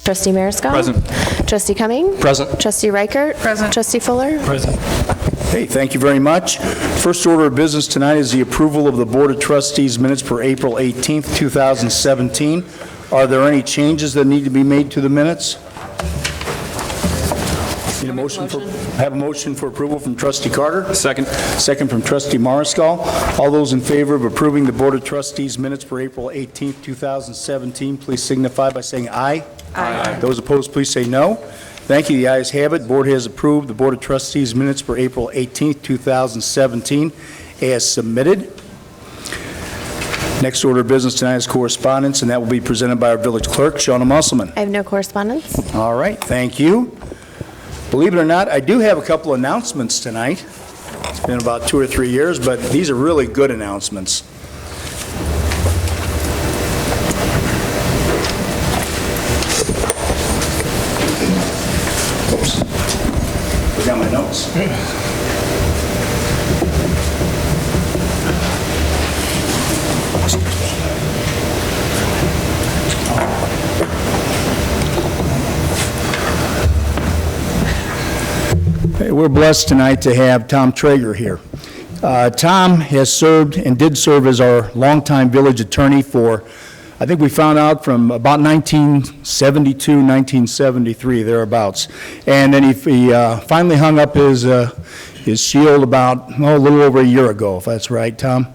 Trustee Mariscal? Present. Trustee Cumming? Present. Trustee Reichert? Present. Trustee Fuller? Present. Hey, thank you very much. First order of business tonight is the approval of the Board of Trustees minutes for April 18th, 2017. Are there any changes that need to be made to the minutes? Need a motion for? I have a motion for approval from Trustee Carter. Second. Second from Trustee Mariscal. All those in favor of approving the Board of Trustees minutes for April 18th, 2017, please signify by saying aye. Aye. Those opposed, please say no. Thank you. The ayes have it. Board has approved the Board of Trustees minutes for April 18th, 2017 as submitted. Next order of business tonight is correspondence, and that will be presented by our village clerk, Shauna Musselman. I have no correspondence. All right, thank you. Believe it or not, I do have a couple announcements tonight. It's been about 2 or 3 years, but these are really good announcements. Oops. Forgot my notes. We're blessed tonight to have Tom Traeger here. Tom has served and did serve as our longtime village attorney for, I think we found out from about 1972, 1973, thereabouts. And then he finally hung up his shield about, a little over a year ago, if that's right, Tom?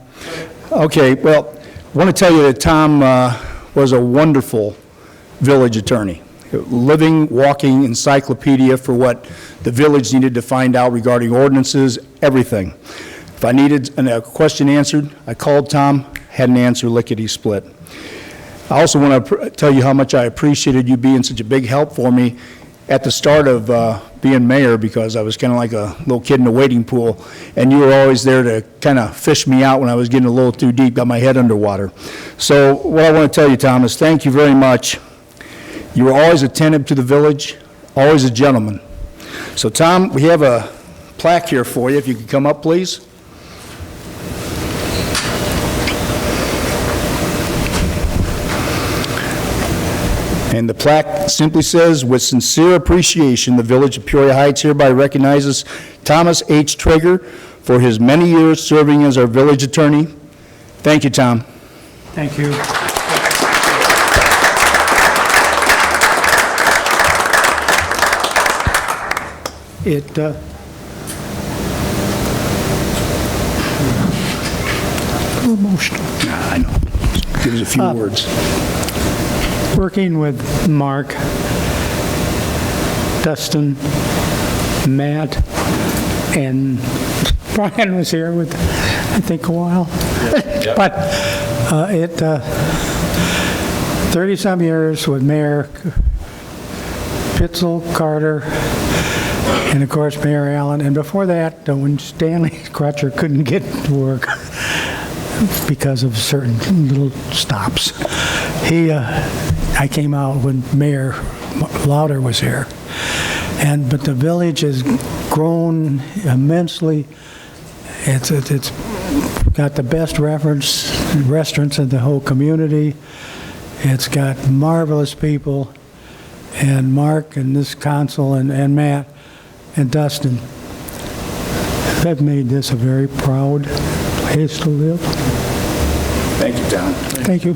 Okay, well, I want to tell you that Tom was a wonderful village attorney. Living, walking encyclopedia for what the village needed to find out regarding ordinances, everything. If I needed a question answered, I called Tom, had an answer lickety-split. I also want to tell you how much I appreciated you being such a big help for me at the start of being mayor, because I was kind of like a little kid in a wading pool, and you were always there to kind of fish me out when I was getting a little too deep, got my head underwater. So what I want to tell you, Tom, is thank you very much. You were always attentive to the village, always a gentleman. So, Tom, we have a plaque here for you. If you could come up, please. And the plaque simply says, with sincere appreciation, the Village of Peoria Heights hereby recognizes Thomas H. Traeger for his many years serving as our village attorney. Thank you, Tom. Thank you. Emotional. I know. Give us a few words. Working with Mark, Dustin, Matt, and Brian was here with, I think, a while. Yep. But 30-some years with Mayor Pitzel, Carter, and of course Mayor Allen. And before that, when Stanley Crutcher couldn't get to work because of certain little stops, I came out when Mayor Lauder was here. But the village has grown immensely. It's got the best restaurants in the whole community. It's got marvelous people, and Mark and this council and Matt and Dustin have made this a very proud place to live. Thank you, Tom. Thank you.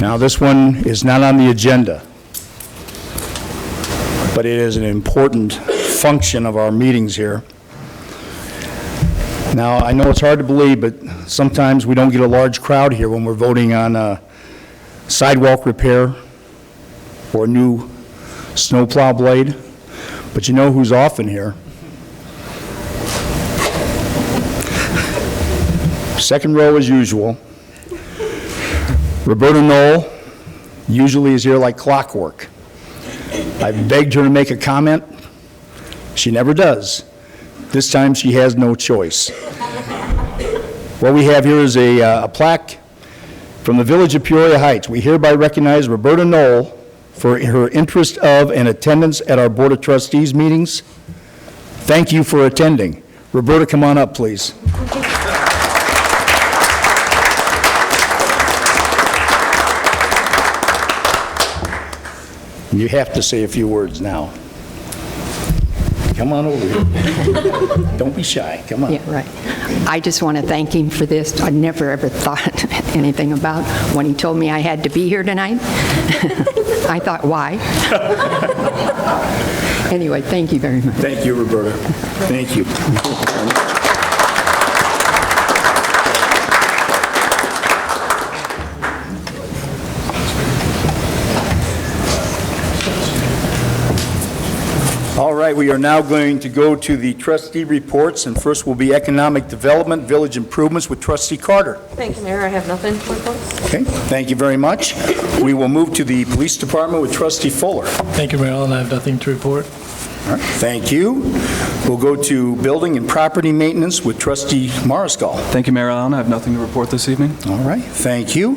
Now, this one is not on the agenda, but it is an important function of our meetings here. Now, I know it's hard to believe, but sometimes we don't get a large crowd here when we're voting on a sidewalk repair or a new snowplow blade, but you know who's often here. Second row as usual. Roberta Knoll usually is here like clockwork. I've begged her to make a comment. She never does. This time she has no choice. What we have here is a plaque from the Village of Peoria Heights. We hereby recognize Roberta Knoll for her interest of and attendance at our Board of Trustees meetings. Thank you for attending. Roberta, come on up, please. You have to say a few words now. Come on over here. Don't be shy. Come on. Yeah, right. I just want to thank him for this. I never ever thought anything about when he told me I had to be here tonight. I thought, why? Anyway, thank you very much. Thank you, Roberta. Thank you. All right, we are now going to go to the trustee reports, and first will be economic development, village improvements with trustee Carter. Thank you, Mayor. I have nothing to report. Okay, thank you very much. We will move to the police department with trustee Fuller. Thank you, Mayor Allen. I have nothing to report. All right, thank you. We'll go to building and property maintenance with trustee Mariscal. Thank you, Mayor Allen. I have nothing to report this evening. All right, thank you.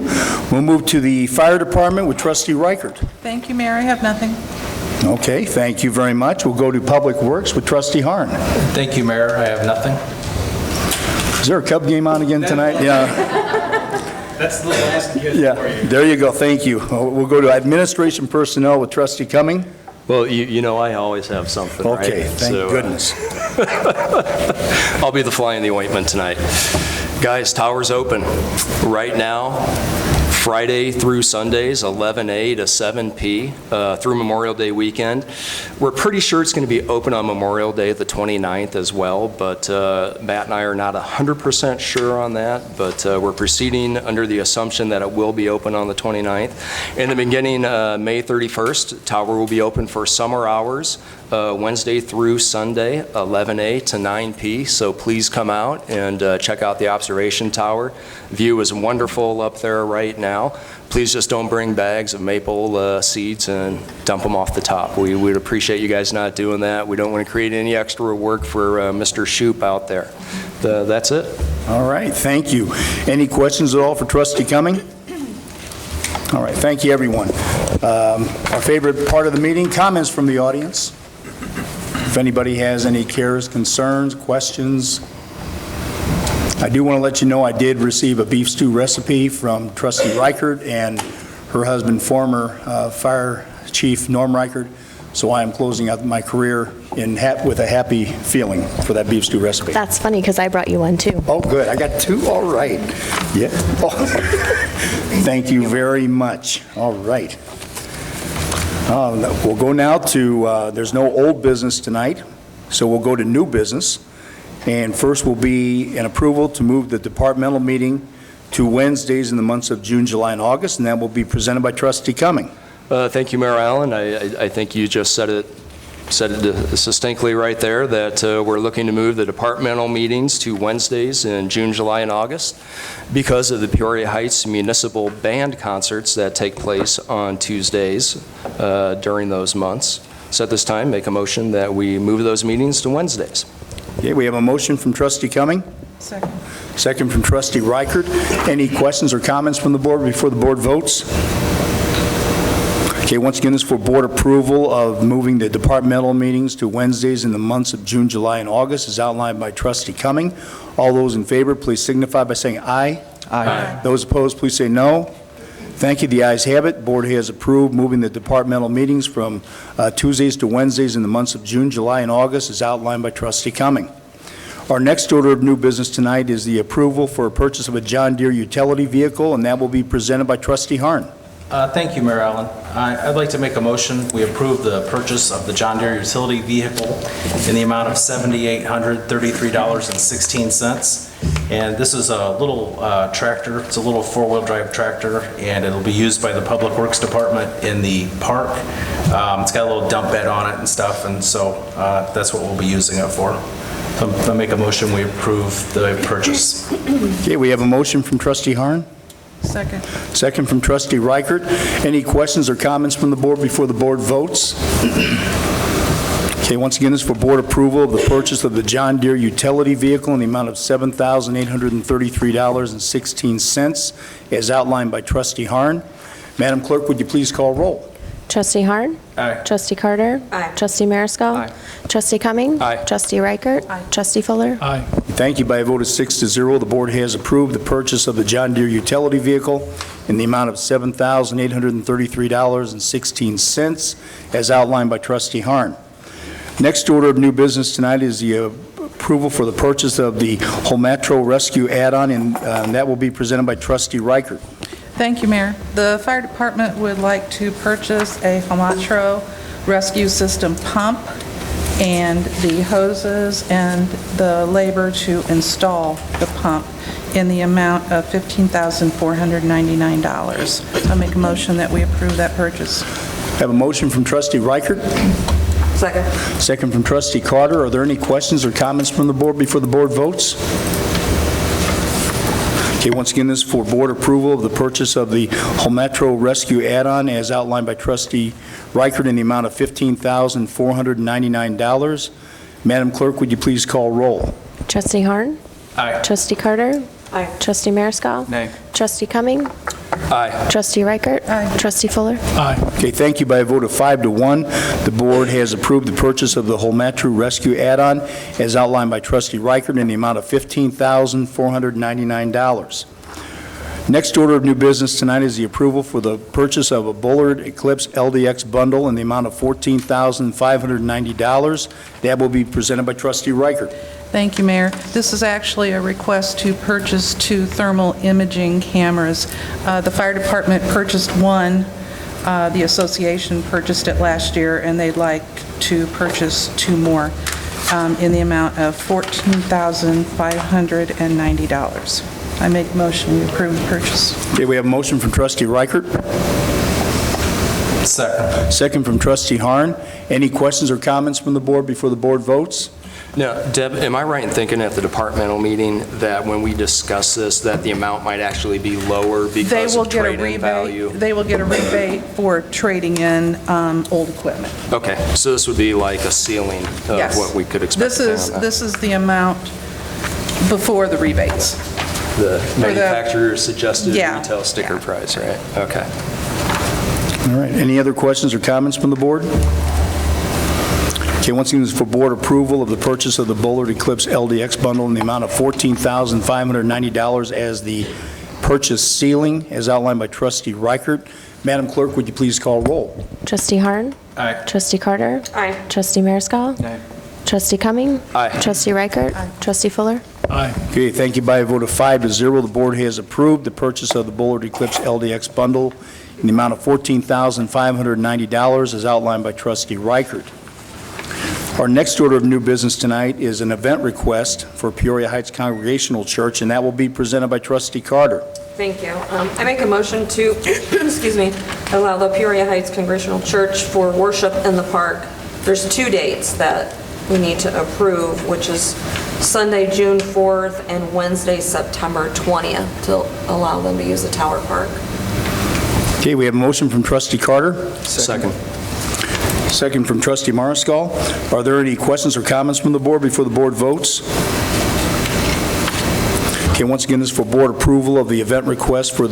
We'll move to the fire department with trustee Reichert. Thank you, Mayor. I have nothing. Okay, thank you very much. We'll go to public works with trustee Harn. Thank you, Mayor. I have nothing. Is there a Cub game on again tonight? Yeah. That's the last gift Yeah, for you. there you go, thank you. We'll go to administration personnel with trustee Cumming. Well, you know I always have something, right? Okay, thank goodness. I'll be the fly in the ointment tonight. Guys, tower's open. Right now, Friday through Sundays, 11A to 7P, through Memorial Day weekend. We're pretty sure it's going to be open on Memorial Day, the 29th as well, but Matt and I are not 100% sure on that, but we're proceeding under the assumption that it will be open on the 29th. In the beginning, May 31st, tower will be open for summer hours, Wednesday through Sunday, 11A to 9P, so please come out and check out the observation tower. View is wonderful up there right now. Please just don't bring bags of maple seeds and dump them off the top. We would appreciate you guys not doing that. We don't want to create any extra work for Mr. Shoup out there. That's it. All right, thank you. Any questions at all for trustee Cumming? All right, thank you, everyone. Our favorite part of the meeting, comments from the audience. If anybody has any cares, concerns, questions. I do want to let you know I did receive a beef stew recipe from trustee Reichert and her husband, former Fire Chief Norm Reichert, so I am closing out my career with a happy feeling for that beef stew recipe. That's funny because I brought you one too. Oh, good. I got two. All right. Yeah. Oh. Thank you very much. All right. We'll go now to, there's no old business tonight, so we'll go to new business. And first will be an approval to move the departmental meeting to Wednesdays in the months of June, July, and August, and that will be presented by trustee Cumming. Thank you, Mayor Allen. I think you just said it succinctly right there, that we're looking to move the departmental meetings to Wednesdays in June, July, and August because of the Peoria Heights Municipal Band concerts that take place on Tuesdays during those months. So at this time, make a motion that we move those meetings to Wednesdays. Okay, we have a motion from trustee Cumming. Second. Second from trustee Reichert. Any questions or comments from the board before the board votes? Okay, once again, this is for board approval of moving the departmental meetings to Wednesdays in the months of June, July, and August, as outlined by trustee Cumming. All those in favor, please signify by saying aye. Aye. Those opposed, please say no. Thank you. The ayes have it. Board has approved moving the departmental meetings from Tuesdays to Wednesdays in the months of June, July, and August, as outlined by trustee Cumming. Our next order of new business tonight is the approval for a purchase of a John Deere utility vehicle, and that will be presented by trustee Harn. Thank you, Mayor Allen. I'd like to make a motion. We approve the purchase of the John Deere utility vehicle in the amount of $7,833.16. And this is a little tractor. It's a little four-wheel drive tractor, and it'll be used by the Public Works Department in the park. It's got a little dump bed on it and stuff, and so that's what we'll be using it for. So I'll make a motion, we approve the purchase. Okay, we have a motion from trustee Harn. Second. Second from trustee Reichert. Any questions or comments from the board before the board votes? Okay, once again, this is for board approval of the purchase of the John Deere utility vehicle in the amount of $7,833.16, as outlined by trustee Harn. Madam Clerk, would you please call roll? Trustee Harn. Aye. Trustee Carter. Aye. Trustee Mariscal. Aye. Trustee Cumming. Aye. Trustee Reichert. Aye. Trustee Fuller. Aye. Thank you. By a vote of 6-0, the board has approved the purchase of the John Deere utility vehicle in the amount of $7,833.16, as outlined by Trustee Harn. Next order of new business tonight is the approval for the purchase of the Holmatro Rescue add-on, and that will be presented by Trustee Reichert. Thank you, Mayor. The fire department would like to purchase a Homatro Rescue System pump and the hoses and the labor to install the pump in the amount of $15,499. I make a motion that we approve that purchase. Have a motion from Trustee Reichert, Second. second from Trustee Carter. Are there any questions or comments from the board before the board votes? Okay, once again, this is for board approval of the purchase of the Holmatro Rescue add-on as outlined by Trustee Reichert in the amount of $15,499. Madam Clerk, would you please call roll? Trustee Harn. Aye. Trustee Carter. Aye. Trustee Mariscal. Nay. Trustee Cumming. Aye. Trustee Reichert. Aye. Trustee Fuller. Aye. Okay, thank you. By a vote of 5-1, the board has approved the purchase of the Holmatro Rescue add-on as outlined by Trustee Reichert in the amount of $15,499. Next order of new business tonight is the approval for the purchase of a Bullard Eclipse LDX bundle in the amount of $14,590. That will be presented by Trustee Reichert. Thank you, Mayor. This is actually a request to purchase 2 thermal imaging cameras. The fire department purchased one. The association purchased it last year, and they'd like to purchase 2 more in the amount of $14,590. I make a motion we approve the purchase. Okay, we have a motion from Trustee Reichert, Second. second from Trustee Harn. Any questions or comments from the board before the board votes? Now, Deb, am I right in thinking at the departmental meeting that when we discuss this, that the amount might actually be lower They because will of get a trade-in value? rebate. They will get a rebate for trading in old equipment. Okay, so this would be like a ceiling of Yes. what we could expect to pay on that. This is the amount before the rebates. The manufacturer's suggested Yeah. retail sticker price, right? Okay. All right, any other questions or comments from the board? Okay, once again, this is for board approval of the purchase of the Bullard Eclipse LDX bundle in the amount of $14,590 as the purchase ceiling, as outlined by Trustee Reichert. Madam Clerk, would you please call roll? Trustee Harn. Aye. Trustee Carter. Aye. Trustee Mariscal. Nay. Trustee Cumming. Aye. Trustee Reichert. Trustee Fuller. Aye. Okay, thank you. By a vote of 5-0, the board has approved the purchase of the Bullard Eclipse LDX bundle in the amount of $14,590 as outlined by Trustee Reichert. Our next order of new business tonight is an event request for Peoria Heights Congregational Church, and that will be presented by Trustee Carter. Thank you. I make a motion to, excuse me, allow the Peoria Heights Congregational Church for worship in the park. There's 2 dates that we need to approve, which is Sunday, June 4th, and Wednesday, September 20th, to allow them to use the Tower Park. Okay, we have a motion from Trustee Carter, Second. second from Trustee Mariscal. Are there any questions or comments from the board before the board votes? Okay, once again, this is for board approval of the event request from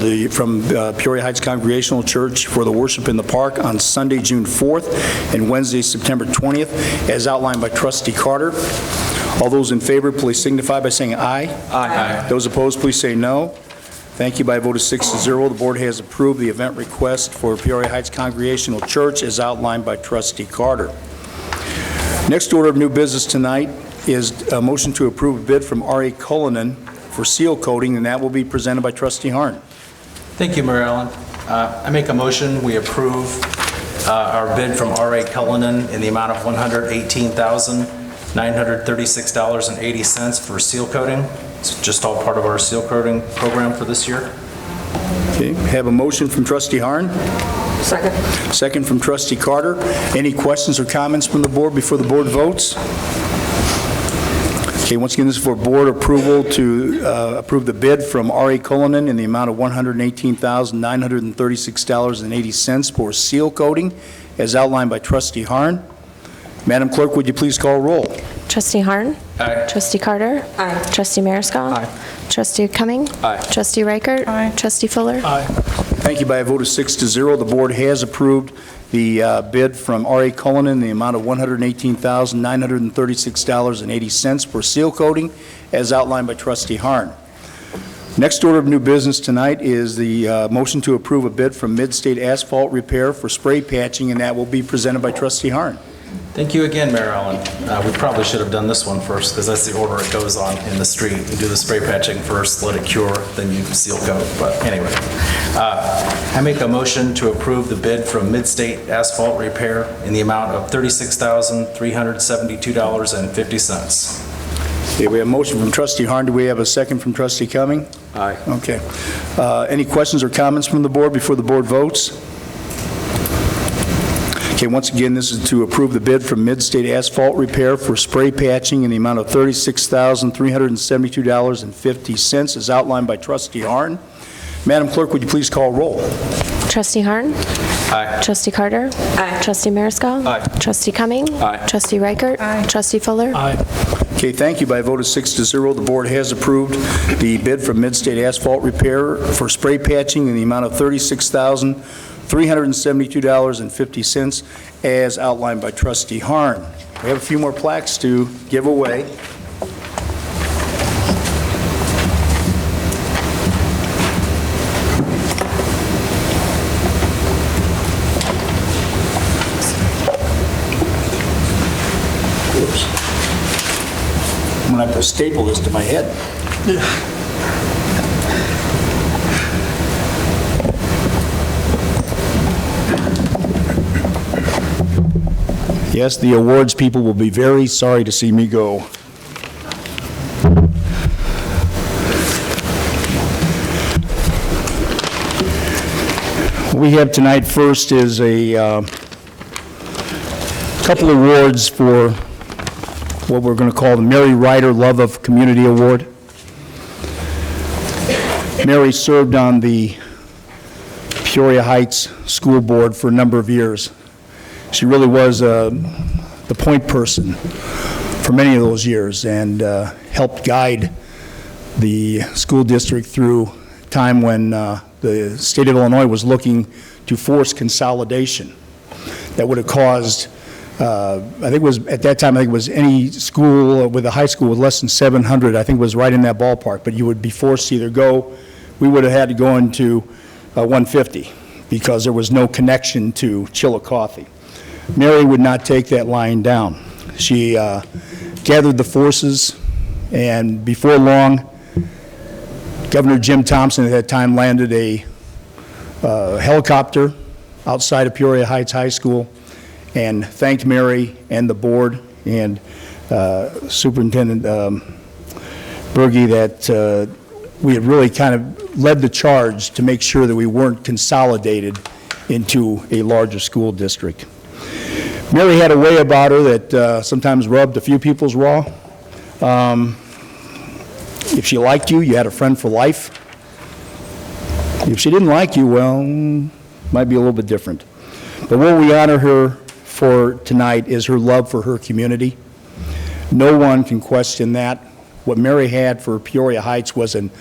Peoria Heights Congregational Church for the worship in the park on Sunday, June 4th, and Wednesday, September 20th, as outlined by Trustee Carter. All those in favor, please signify by saying aye. Aye. Those opposed, please say no. Thank you. By a vote of 6-0, the board has approved the event request for Peoria Heights Congregational Church as outlined by Trustee Carter. Next order of new business tonight is a motion to approve a bid from R.A. Cullinan for seal coating, and that will be presented by Trustee Harn. Thank you, Mayor Allen. I make a motion, we approve our bid from R.A. Cullinan in the amount of $118,936.80 for seal coating. It's just all part of our seal coating program for this year. Okay, have a motion from Trustee Harn, Second. second from Trustee Carter. Any questions or comments from the board before the board votes? Okay, once again, this is for board approval to approve the bid from R.A. Cullinan in the amount of $118,936.80 for seal coating, as outlined by Trustee Harn. Madam Clerk, would you please call roll? Trustee Harn. Aye. Trustee Carter. Aye. Trustee Mariscal. Aye. Trustee Cumming. Aye. Trustee Reichert. Aye. Trustee Fuller. Aye. Thank you. By a vote of 6-0, the board has approved the bid from R.A. Cullinan in the amount of $118,936.80 for seal coating, as outlined by Trustee Harn. Next order of new business tonight is the motion to approve a bid from Midstate Asphalt Repair for spray patching, and that will be presented by Trustee Harn. Thank you again, Mayor Allen. We probably should have done this one first, because that's the order it goes on in the street. You do the spray patching first, let it cure, then you seal coat. But anyway, I make a motion to approve the bid from Midstate Asphalt Repair in the amount of $36,372.50. Okay, we have a motion from Trustee Harn. Do we have a second from Trustee Cumming? Aye. Okay. Any questions or comments from the board before the board votes? Okay, once again, this is to approve the bid from Midstate Asphalt Repair for spray patching in the amount of $36,372.50 as outlined by Trustee Harn. Madam Clerk, would you please call roll? Trustee Harn? Aye. Trustee Carter? Aye. Trustee Mariscal? Aye. Trustee Cumming? Aye. Trustee Reichert? Aye. Trustee Fuller? Aye. Okay, thank you. By a vote of 6-0, the board has approved the bid from Midstate Asphalt Repair for spray patching in the amount of $36,372.50 as outlined by Trustee Harn. We have a few more plaques to give away. Oops. I'm going to have to staple this to my head. Yes, the awards people will be very sorry to see me go. What we have tonight first is a couple awards for what we're going to call the Mary Ryder Love of Community Award. Mary served on the Peoria Heights School Board for a number of years. She really was the point person for many of those years and helped guide the school district through time when the state of Illinois was looking to force consolidation that would have caused, I think it was, at that time, I think it was any school with a high school with less than 700, I think was right in that ballpark, but you would be forced to either go, we would have had to go into 150 because there was no connection to Chillicothe. Mary would not take that lying down. She gathered the forces, and before long, Governor Jim Thompson at that time landed a helicopter outside of Peoria Heights High School and thanked Mary and the board and Superintendent Berge that we had really kind of led the charge to make sure that we weren't consolidated into a larger school district. Mary had a way about her that sometimes rubbed a few people's raw. If she liked you, you had a friend for life. If she didn't like you, well, might be a little bit different. But what we honor her for tonight is her love for her community. No one can question that. What Mary had for Peoria Heights was a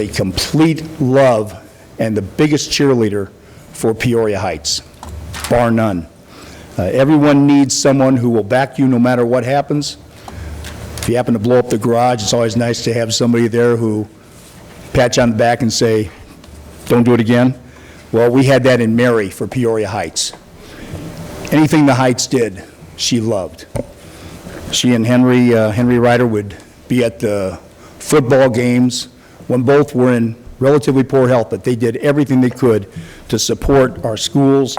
complete love and the biggest cheerleader for Peoria Heights, bar none. Everyone needs someone who will back you no matter what happens. If you happen to blow up the garage, it's always nice to have somebody there who pat you on the back and say, don't do it again. Well, we had that in Mary for Peoria Heights. Anything the Heights did, she loved. She and Henry Ryder would be at the football games when both were in relatively poor health, but they did everything they could to support our schools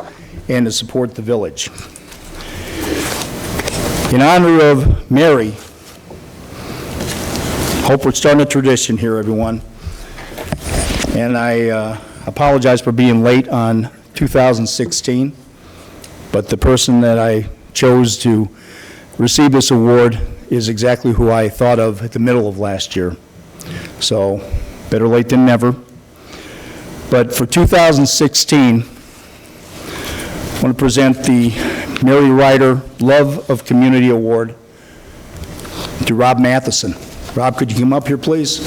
and to support the village. In honor of Mary, hope we're starting a tradition here, everyone. And I apologize for being late on 2016, but the person that I chose to receive this award is exactly who I thought of at the middle of last year. So, better late than never. But for 2016, I want to present the Mary Ryder Love of Community Award to Rob Matheson. Rob, could you come up here, please?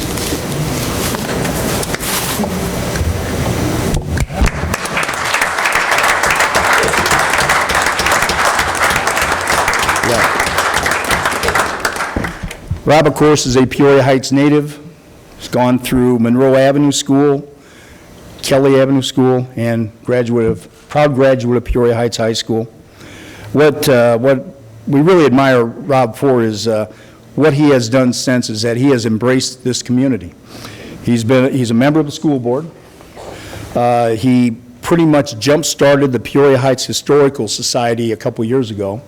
Rob, of course, is a Peoria Heights native. He's gone through Monroe Avenue School, Kelly Avenue School, and proud graduate of Peoria Heights High School. What we really admire Rob for is what he has done since is that he has embraced this community. He's a member of the school board. He pretty much jump-started the Peoria Heights Historical Society a couple years ago.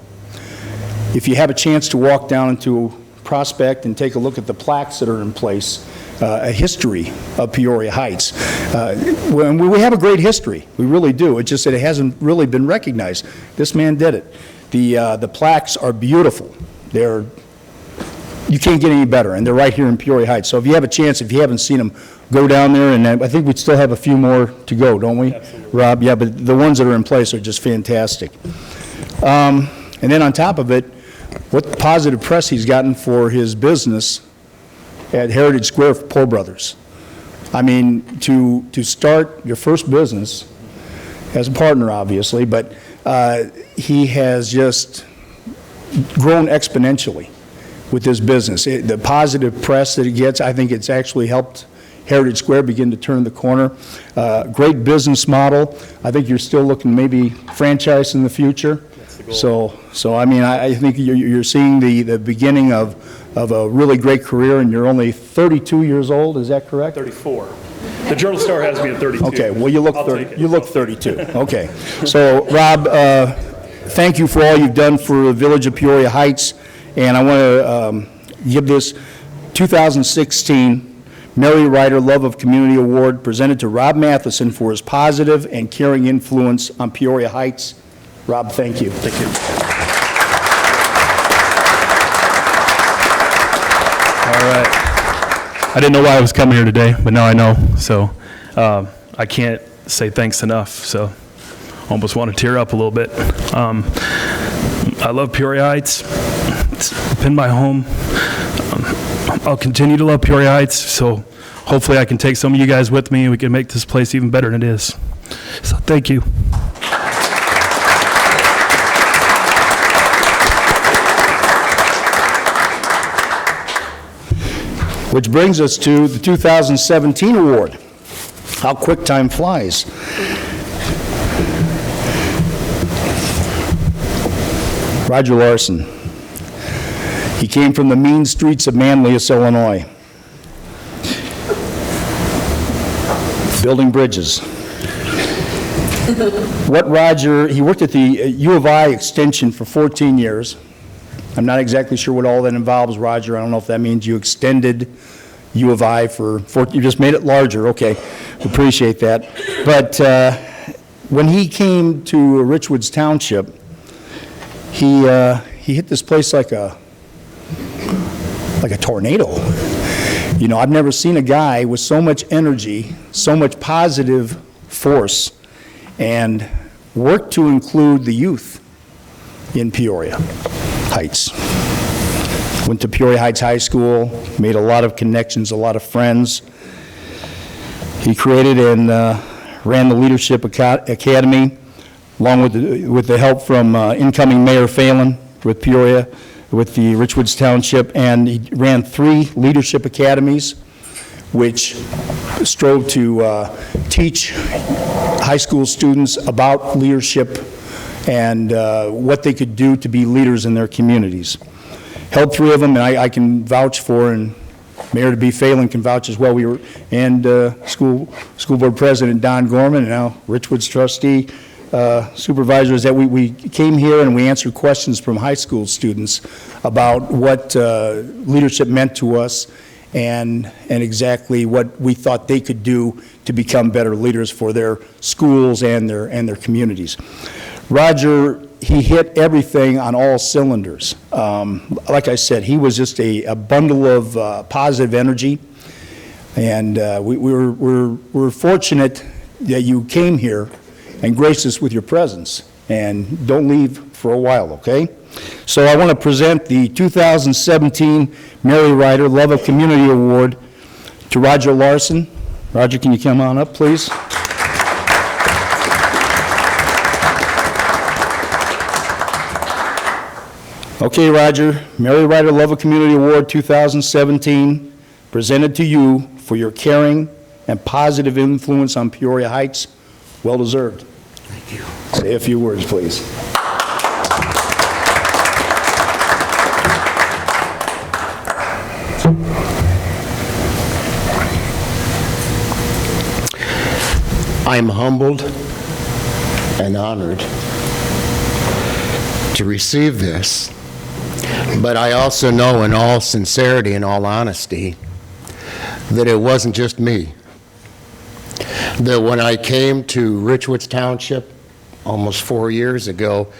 If you have a chance to walk down into Prospect and take a look at the plaques that are in place, a history of Peoria Heights. We have a great history, we really do. It's just that it hasn't really been recognized. This man did it. The plaques are beautiful. You can't get any better, and they're right here in Peoria Heights. So if you have a chance, if you haven't seen them, go down there, and I think we still have a few more to go, don't we? Absolutely. Rob? Yeah, but the ones that are in place are just fantastic. And then on top of it, what positive press he's gotten for his business at Heritage Square for Poor Brothers. I mean, to start your first business as a partner, obviously, but he has just grown exponentially with this business. The positive press that he gets, I think it's actually helped Heritage Square begin to turn the corner. Great business model. I think you're still looking maybe franchise in the future. So I mean, I think you're seeing the beginning of a really great career, and you're only 32 years old, is that correct? 34. The Journal Star has me at 32. Okay, well, you look 32. Okay. So, Rob, thank you for all you've done for the Village of Peoria Heights, and I want to give this 2016 Mary Ryder Love of Community Award presented to Rob Matheson for his positive and caring influence on Peoria Heights. Rob, thank you. Thank you. All right. I didn't know why I was coming here today, but now I know. So I can't say thanks enough. So almost want to tear up a little bit. I love Peoria Heights. It's been my home. I'll continue to love Peoria Heights. So hopefully I can take some of you guys with me and we can make this place even better than it is. So thank you. Which brings us to the 2017 award. How quick time flies. Roger Larson. He came from the mean streets of Manlius, Illinois. Building bridges. He worked at the U of I Extension for 14 years. I'm not exactly sure what all that involves, Roger. I don't know if that means you extended U of I you just made it larger. Okay, appreciate that. But when he came to Richwoods Township, he hit this place like a tornado. You know, I've never seen a guy with so much energy, so much positive force, and worked to include the youth in Peoria Heights. Went to Peoria Heights High School, made a lot of connections, a lot of friends. He created and ran the Leadership Academy, along with the help from incoming Mayor Phelan with Peoria, with the Richwoods Township, and he ran 3 leadership academies, which strove to teach high school students about leadership and what they could do to be leaders in their communities. Held 3 of them, and I can vouch for, and Mayor to be Phelan can vouch as well. School board president Don Gorman, and now Richwoods trustee supervisor, is that we came here and we answered questions from high school students about what leadership meant to us and exactly what we thought they could do to become better leaders for their schools and their communities. Roger, he hit everything on all cylinders. Like I said, he was just a bundle of positive energy, and we're fortunate that you came here and graced us with your presence. And don't leave for a while, okay? So I want to present the 2017 Mary Ryder Love of Community Award to Roger Larson. Roger, can you come on up, please? Okay, Roger, Mary Ryder Love of Community Award 2017, presented to you for your caring and positive influence on Peoria Heights. Well deserved. Thank you. Say a few words, please. I'm humbled and honored to receive this, but I also know in all sincerity and all honesty that it wasn't just me. That when I came to Richwoods Township almost 4 years ago,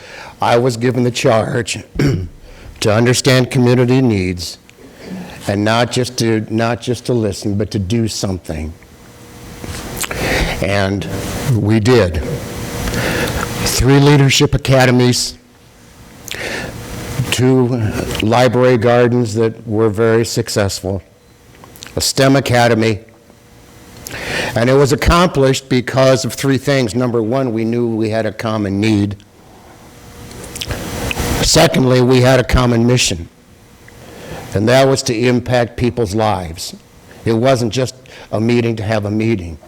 I was given the charge to understand community needs and not just to listen, but to do something. And we did. 3 leadership academies, 2 library gardens that were very successful, a STEM academy, and it was accomplished because of 3 things. Number 1, we knew we had a common need. Secondly, we had a common mission, and that was to impact people's lives. It wasn't just a meeting to have a meeting.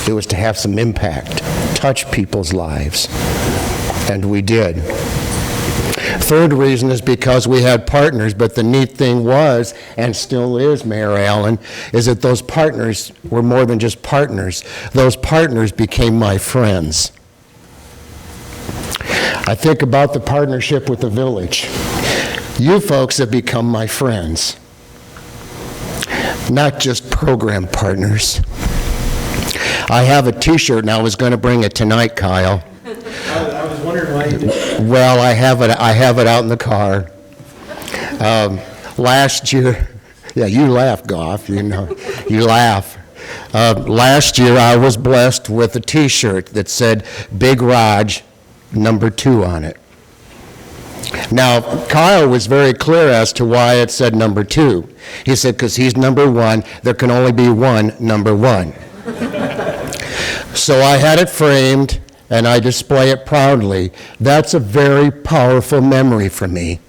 It was to have some impact, touch people's lives, and we did. Third reason is because we had partners, but the neat thing was, and still is, Mayor Allen, is that those partners were more than just partners. Those partners became my friends. I think about the partnership with the village. You folks have become my friends, not just program partners. I have a t-shirt, and I was going to bring it tonight, Kyle. I was wondering why you didn't. Well, I have it out in the car. Last year, yeah, you laugh, Goff, you know, you laugh. Last year, I was blessed with a t-shirt that said Big Raj, number 2 on it. Now, Kyle was very clear as to why it said number 2. He said, because he's number 1, there can only be one number 1. So I had it framed, and I display it proudly. That's a very powerful memory for me.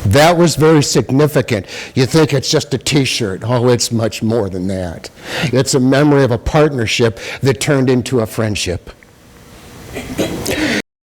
That was very significant. You think it's just a t-shirt. Oh, it's much more than that. It's a memory of a partnership that turned into a friendship.